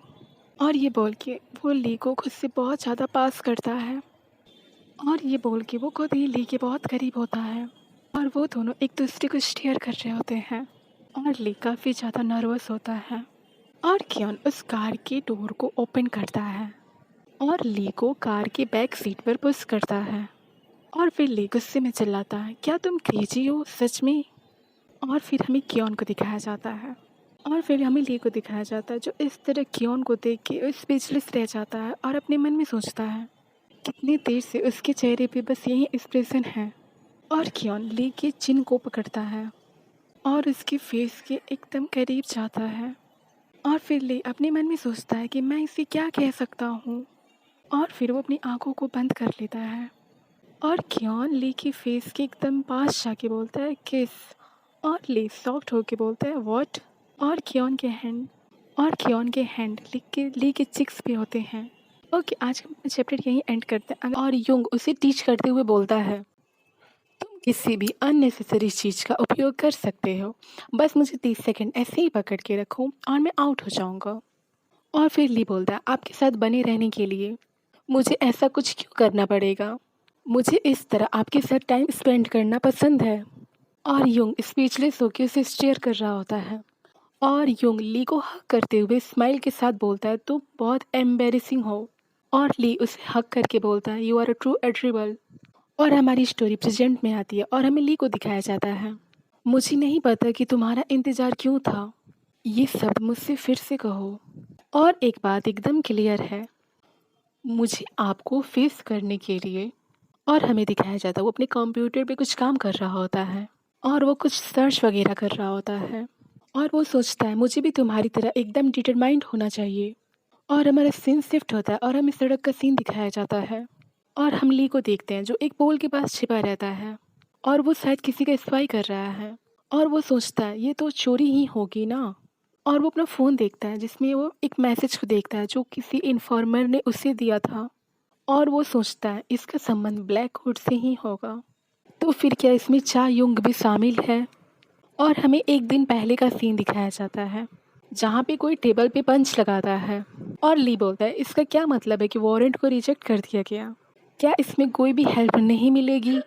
और ये बोल के वो ली को खुद से बहुत ज़्यादा पास करता है। और ये बोल के वो खुद ही ली के बहुत करीब होता है। और वो दोनों एक दूसरे को स्टेयर कर रहे होते हैं। और ली काफ़ी ज़्यादा नर्वस होता है। और क्योन उस कार के डोर को ओपन करता है और ली को कार के बैक सीट पर पुश करता है। और फिर ली गुस्से में चिल्लाता है, क्या तुम क्रेजी हो सच में? और फिर हमें क्योन को दिखाया जाता है। और फिर हमें ली को दिखाया जाता है जो इस तरह क्योन को देख के स्पीचलेस रह जाता है और अपने मन में सोचता है कितनी देर से उसके चेहरे पे बस यही एक्सप्रेशन है। और क्योन ली के चिन को पकड़ता है और उसके फेस के एकदम करीब जाता है। और फिर ली अपने मन में सोचता है कि मैं इसे क्या कह सकता हूँ। और फिर वो अपनी आंखों को बंद कर लेता है। और क्योन ली की फेस के एकदम पास जाके बोलता है, किस। और ली सॉफ्ट होके बोलता है, व्हाट। और क्योन के हैंड ली के चिक्स पे होते हैं। ओके, आज का अपना चैप्टर यहीं एंड करते हैं। और युंग उसे टीच करते हुए बोलता है, तुम किसी भी अननेसेसरी चीज़ का उपयोग कर सकते हो, बस मुझे 30 सेकंड ऐसे ही पकड़ के रखो और मैं आउट हो जाऊंगा। और फिर ली बोलता है, आपके साथ बने रहने के लिए मुझे ऐसा कुछ क्यों करना पड़ेगा? मुझे इस तरह आपके साथ टाइम स्पेंड करना पसंद है। और युंग स्पीचलेस होकर उसे स्टेयर कर रहा होता है। और युंग ली को हक करते हुए स्माइल के साथ बोलता है, तुम बहुत एम्बेरसिंग हो। और ली उसे हक करके बोलता है, यू आर अ ट्रू एड्रिबल। और हमारी स्टोरी प्रेजेंट में आती है और हमें ली को दिखाया जाता है। मुझे नहीं पता कि तुम्हारा इंतज़ार क्यों था, ये सब मुझसे फिर से कहो। और एक बात एकदम क्लियर है, मुझे आपको फेस करने के लिए। और हमें दिखाया जाता है वो अपने कंप्यूटर पे कुछ काम कर रहा होता है और वो कुछ सर्च वगैरह कर रहा होता है। और वो सोचता है, मुझे भी तुम्हारी तरह एकदम डिटरमाइंड होना चाहिए। और हमारा सीन शिफ्ट होता है और हमें सड़क का सीन दिखाया जाता है। और हम ली को देखते हैं जो एक पोल के पास छिपा रहता है और वो शायद किसी का स्पाई कर रहा है। और वो सोचता है ये तो चोरी ही होगी ना। और वो अपना फ़ोन देखता है जिसमें वो एक मैसेज को देखता है जो किसी इन्फॉर्मर ने उसे दिया था। और वो सोचता है इसका संबंध ब्लैक हुड से ही होगा। तो फिर क्या इसमें चा युंग भी शामिल है? और हमें एक दिन पहले का सीन दिखाया जाता है जहाँ पे कोई टेबल पे पंच लगाता है। और ली बोलता है, इसका क्या मतलब है कि वारंट को रिजेक्ट कर दिया गया? क्या इसमें कोई भी हेल्प नहीं मिलेगी?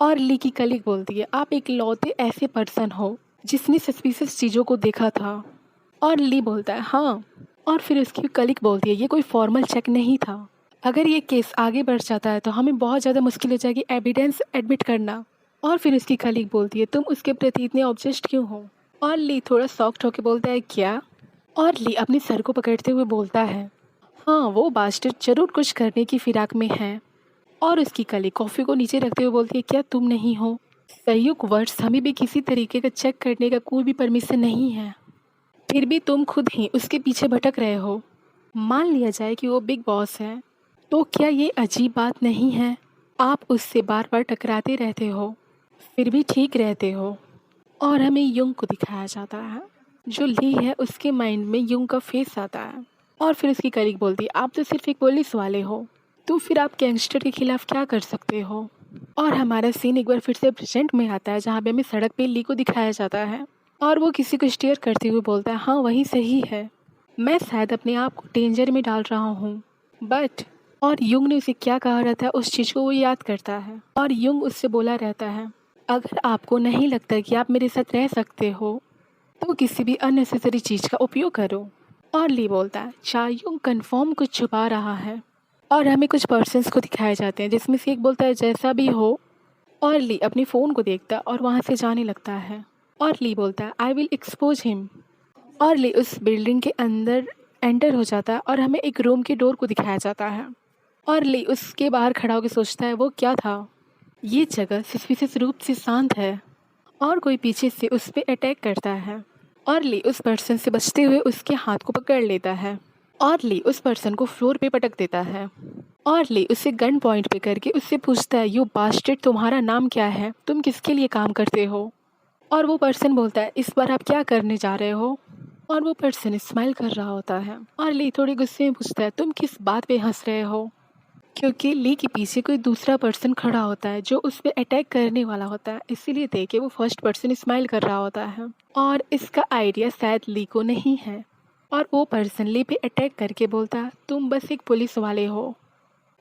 और ली की कलीग बोलती है, आप एक लौते ऐसे पर्सन हो जिसने सस्पिशियस चीज़ों को देखा था। और ली बोलता है, हाँ। और फिर उसकी कलीग बोलती है, ये कोई फॉर्मल चेक नहीं था। अगर ये केस आगे बढ़ जाता है तो हमें बहुत ज़्यादा मुश्किल हो जाएगी एविडेंस एडमिट करना। और फिर उसकी कलीग बोलती है, तुम उसके प्रति इतने ऑब्सेस्ड क्यों हो? और ली थोड़ा सॉफ्ट होकर बोलता है, क्या? और ली अपने सर को पकड़ते हुए बोलता है, हाँ, वो बास्टर्ड जरूर कुछ करने की फिराक में है। और उसकी कलीग कॉफ़ी को नीचे रखते हुए बोलती है, क्या तुम नहीं हो? संयुक्त वर्ड्स हमें भी किसी तरीके का चेक करने का कोई भी परमिशन नहीं है, फिर भी तुम खुद ही उसके पीछे भटक रहे हो। मान लिया जाए कि वो बिग बॉस है, तो क्या ये अजीब बात नहीं है? आप उससे बार बार टकराते रहते हो फिर भी ठीक रहते हो। और हमें युंग को दिखाया जाता है जो ली है उसके माइंड में युंग का फेस आता है। और फिर उसकी कलीग बोलती है, आप तो सिर्फ एक पुलिस वाले हो, तो फिर आप गैंगस्टर के खिलाफ क्या कर सकते हो? और हमारा सीन एक बार फिर से प्रेजेंट में आता है जहाँ पे हमें सड़क पे ली को दिखाया जाता है और वो किसी को स्टेयर करते हुए बोलता है, हाँ वही सही है, मैं शायद अपने आप को डेंजर में डाल रहा हूँ, बट। और युंग ने उसे क्या कहा रहता है उस चीज़ को वो याद करता है और युंग उससे बोला रहता है, अगर आपको नहीं लगता कि आप मेरे साथ रह सकते हो तो किसी भी अननेसेसरी चीज़ का उपयोग करो। और ली बोलता है, चायुंग कन्फर्म कुछ छुपा रहा है। और हमें कुछ पर्सन्स को दिखाए जाते हैं जिसमें से एक बोलता है, जैसा भी हो। और ली अपने फ़ोन को देखता है और वहाँ से जाने लगता है। और ली बोलता है, आई विल एक्सपोज हिम। और ली उस बिल्डिंग के अंदर एंटर हो जाता है और हमें एक रूम के डोर को दिखाया जाता है। और ली उसके बाहर खड़ा होकर सोचता है वो क्या था। ये जगह सस्पिशियस रूप से शांत है और कोई पीछे से उस पे अटैक करता है और ली उस पर्सन से बचते हुए उसके हाथ को पकड़ लेता है और ली उस पर्सन को फ्लोर पे पटक देता है और ली उसे गन पॉइंट पे करके उससे पूछता है, यू बास्टर्ड, तुम्हारा नाम क्या है, तुम किसके लिए काम करते हो? और वो पर्सन बोलता है, इस बार आप क्या करने जा रहे हो? और वो पर्सन स्माइल कर रहा होता है और ली थोड़ी गुस्से में पूछता है, तुम किस बात पे हंस रहे हो? क्योंकि ली के पीछे कोई दूसरा पर्सन खड़ा होता है जो उस पर अटैक करने वाला होता है, इसीलिए देख के वो फर्स्ट पर्सन स्माइल कर रहा होता है और इसका आइडिया शायद ली को नहीं है। और वो पर्सन ली पे अटैक करके बोलता है, तुम बस एक पुलिस वाले हो,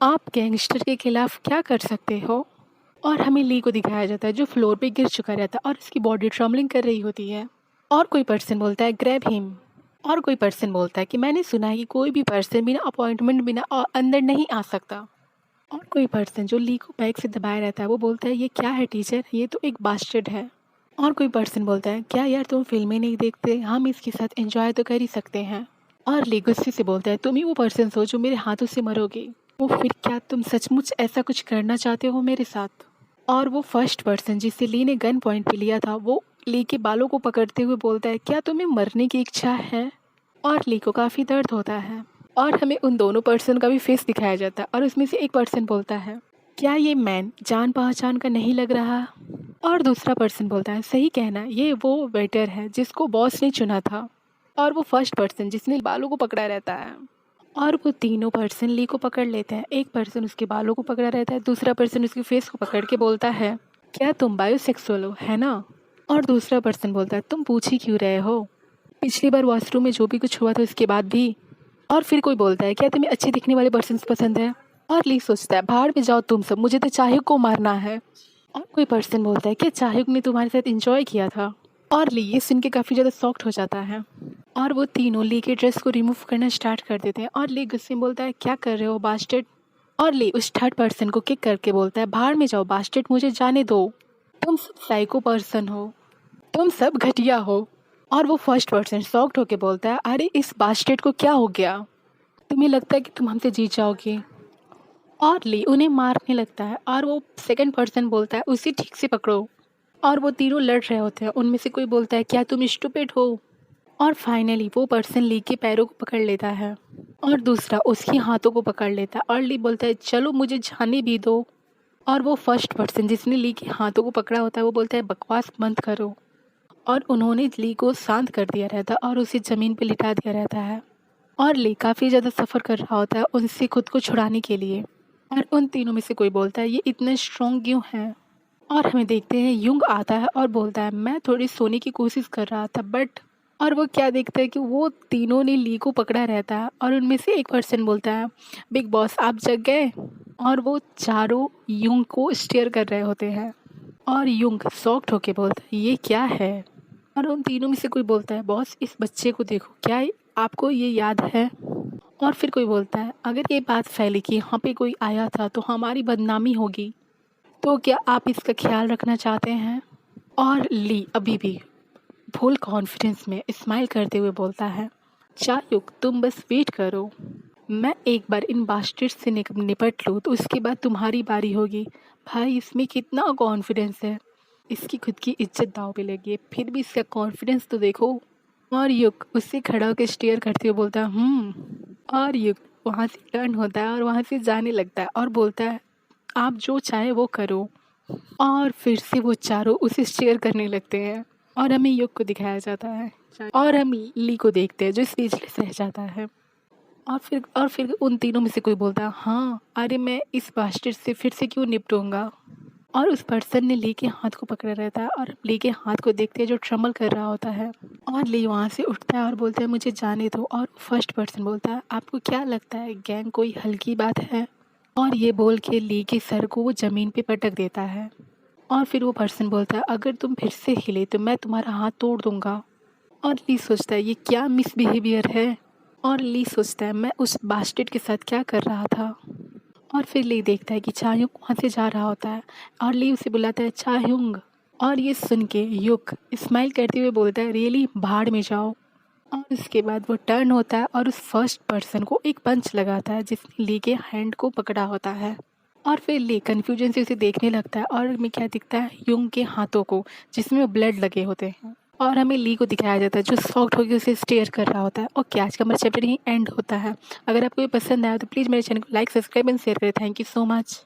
आप गैंगस्टर के खिलाफ क्या कर सकते हो? और हमें ली को दिखाया जाता है जो फ्लोर पे गिर चुका रहता है और उसकी बॉडी ट्रम्बलिंग कर रही होती है। और कोई पर्सन बोलता है, ग्रैब हिम। और कोई पर्सन बोलता है कि मैंने सुना है कि कोई भी पर्सन बिना अपॉइंटमेंट बिना अंदर नहीं आ सकता। और कोई पर्सन जो ली को बैग से दबाया रहता है वो बोलता है, ये क्या है टीचर, ये तो एक बास्टर्ड है। और कोई पर्सन बोलता है, क्या यार तुम फिल्में नहीं देखते, हम इसके साथ एंजॉय तो कर ही सकते हैं। और ली गुस्से से बोलता है, तुम ही वो पर्सन हो जो मेरे हाथों से मरोगे, वो फिर क्या तुम सचमुच ऐसा कुछ करना चाहते हो मेरे साथ? और वो फर्स्ट पर्सन जिसे ली ने गन पॉइंट पे लिया था वो ली के बालों को पकड़ते हुए बोलता है, क्या तुम्हें मरने की इच्छा है? और ली को काफ़ी दर्द होता है और हमें उन दोनों पर्सन का भी फेस दिखाया जाता है और उसमें से एक पर्सन बोलता है, क्या ये मैन जान पहचान का नहीं लग रहा? और दूसरा पर्सन बोलता है, सही कहना, ये वो वेटर है जिसको बॉस ने चुना था। और वो फर्स्ट पर्सन जिसने बालों को पकड़ा रहता है। और वो तीनों पर्सन ली को पकड़ लेते हैं, एक पर्सन उसके बालों को पकड़ा रहता है, दूसरा पर्सन उसके फेस को पकड़ के बोलता है, क्या तुम बायोसेक्सुअल हो, है ना? और दूसरा पर्सन बोलता है, तुम पूछ ही क्यों रहे हो, पिछली बार वॉशरूम में जो भी कुछ हुआ था उसके बाद भी। और फिर कोई बोलता है, क्या तुम्हें अच्छे दिखने वाले पर्सन पसंद है? और ली सोचता है, भाड़ में जाओ तुम सब, मुझे तो चाहयुग को मारना है। और कोई पर्सन बोलता है, क्या चाहयुग ने तुम्हारे साथ एंजॉय किया था? और ली ये सुन के काफ़ी ज़्यादा शॉक्ड हो जाता है और वो तीनों ली के ड्रेस को रिमूव करना स्टार्ट कर देते हैं। और ली गुस्से में बोलता है, क्या कर रहे हो बास्टर्ड? और ली उस थर्ड पर्सन को किक करके बोलता है, भाड़ में जाओ बास्टर्ड, मुझे जाने दो, तुम सब साइको पर्सन हो, तुम सब घटिया हो। और वो फर्स्ट पर्सन शॉक्ड होके बोलता है, अरे इस बास्टर्ड को क्या हो गया, तुम्हें लगता है कि तुम हमसे जीत जाओगे? और ली उन्हें मारने लगता है और वो सेकंड पर्सन बोलता है, उसे ठीक से पकड़ो। और वो तीनों लड़ रहे होते हैं, उनमें से कोई बोलता है, क्या तुम स्टूपिड हो? और फाइनली वो पर्सन ली के पैरों को पकड़ लेता है और दूसरा उसके हाथों को पकड़ लेता है और ली बोलता है, चलो मुझे जाने भी दो। और वो फर्स्ट पर्सन जिसने ली के हाथों को पकड़ा होता है वो बोलता है, बकवास बंद करो। और उन्होंने ली को शांत कर दिया रहता है और उसे ज़मीन पर लिटा दिया रहता है और ली काफ़ी ज़्यादा सफ़र कर रहा होता है उनसे खुद को छुड़ाने के लिए। और उन तीनों में से कोई बोलता है, ये इतने स्ट्रॉन्ग क्यों हैं? और हमें देखते हैं युंग आता है और बोलता है, मैं थोड़ी सोने की कोशिश कर रहा था बट। और वो क्या देखता है कि वो तीनों ने ली को पकड़ा रहता है और उनमें से एक पर्सन बोलता है, बिग बॉस आप जग गए? और वो चारों युंग को स्टेयर कर रहे होते हैं और युंग शॉक्ड होके बोलता है, ये क्या है? और उन तीनों में से कोई बोलता है, बॉस इस बच्चे को देखो, क्या आपको ये याद है? और फिर कोई बोलता है, अगर ये बात फैली कि यहाँ पे कोई आया था तो हमारी बदनामी होगी, तो क्या आप इसका ख्याल रखना चाहते हैं? और ली अभी भी फुल कॉन्फिडेंस में स्माइल करते हुए बोलता है, चाहयुग तुम बस वेट करो, मैं एक बार इन बास्टर्ड्स से निपट लूँ तो उसके बाद तुम्हारी बारी होगी। भाई इसमें कितना कॉन्फिडेंस है, इसकी खुद की इज्जत दांव पे लगी है, फिर भी इसका कॉन्फिडेंस तो देखो। और युग उससे खड़ा होकर स्टेयर करते हुए बोलता है, और युग वहाँ से टर्न होता है और वहाँ से जाने लगता है और बोलता है, आप जो चाहे वो करो। और फिर से वो चारों उसे शेयर करने लगते हैं और हमें युग को दिखाया जाता है और हम ली को देखते हैं जो स्पीचलेस रह जाता है। और फिर उन तीनों में से कोई बोलता है, हाँ अरे मैं इस बास्टर्ड से फिर से क्यों निपटूंगा? और उस पर्सन ने ली के हाथ को पकड़ा रहता है और ली के हाथ को देखते हैं जो ट्रम्बल कर रहा होता है और ली वहाँ से उठता है और बोलता है, मुझे जाने दो। और फर्स्ट पर्सन बोलता है, आपको क्या लगता है गैंग कोई हल्की बात है? और ये बोल के ली के सर को वो ज़मीन पे पटक देता है। और फिर वो पर्सन बोलता है, अगर तुम फिर से हिले तो मैं तुम्हारा हाथ तोड़ दूंगा। और ली सोचता है, ये क्या मिसबिहेवियर है? और ली सोचता है, मैं उस बास्टर्ड के साथ क्या कर रहा था? और फिर ली देखता है कि चाहयुंग वहाँ से जा रहा होता है और ली उसे बुलाता है, चाहयुंग। और ये सुन के युग स्माइल करते हुए बोलता है, रियली, भाड़ में जाओ। और उसके बाद वो टर्न होता है और उस फर्स्ट पर्सन को एक पंच लगाता है जिसने ली के हैंड को पकड़ा होता है और फिर ली कन्फ्यूजन से उसे देखने लगता है और हमें क्या दिखता है, युंग के हाथों को जिसमें ब्लड लगे होते हैं। और हमें ली को दिखाया जाता है जो शॉक्ड होकर उसे स्टेयर कर रहा होता है। ओके, आज का हमारा चैप्टर यहीं एंड होता है। अगर आपको ये पसंद आया तो प्लीज़ मेरे चैनल को लाइक, सब्सक्राइब एंड शेयर करें। Thank you so much.